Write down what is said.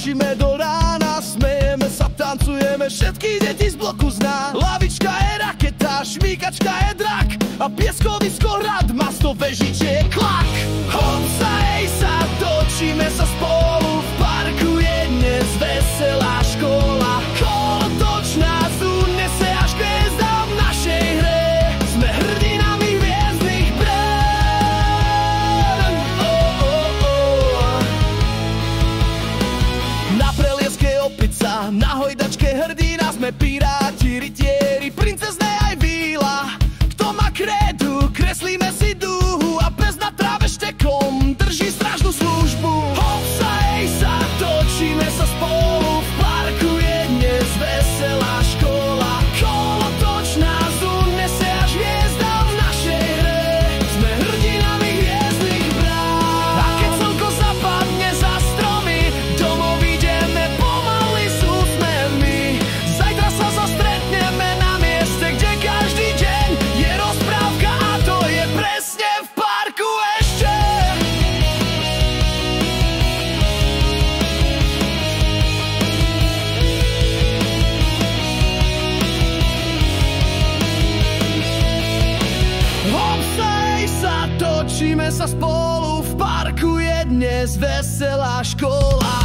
bežíme do rána, smejeme sa, tancujeme, všetky deti z bloku zná. Lavička je raketa, švíkačka je drak a pieskovisko hrad má 100 vežičiek klak. Hop sa, hej sa, točíme sa spolu, v parku je dnes veselá škola. Kolotoč nás unese až k hviezdám v našej hre, sme hrdinami hviezdnych brán. Na prelieske opica, na hojdačke hrdina, sme piráti, rytieri, princezné aj víla. Kto má krédu, kreslíme si dúhu a pes na tráve štekom drží strážnu službu. Hop sa, hej sa, točíme sa spolu, v parku je dnes veselá škola. Kolotoč nás unese až hviezdám v našej hre, sme hrdinami hviezdnych brán. A keď slnko zapadne za stromy, domov ideme pomaly s úsmevmi. Zajtra sa zastretneme na mieste, kde každý deň je rozprávka, a to je presne v parku ešte. Hop sa, hej sa, točíme sa spolu, v parku je dnes veselá škola.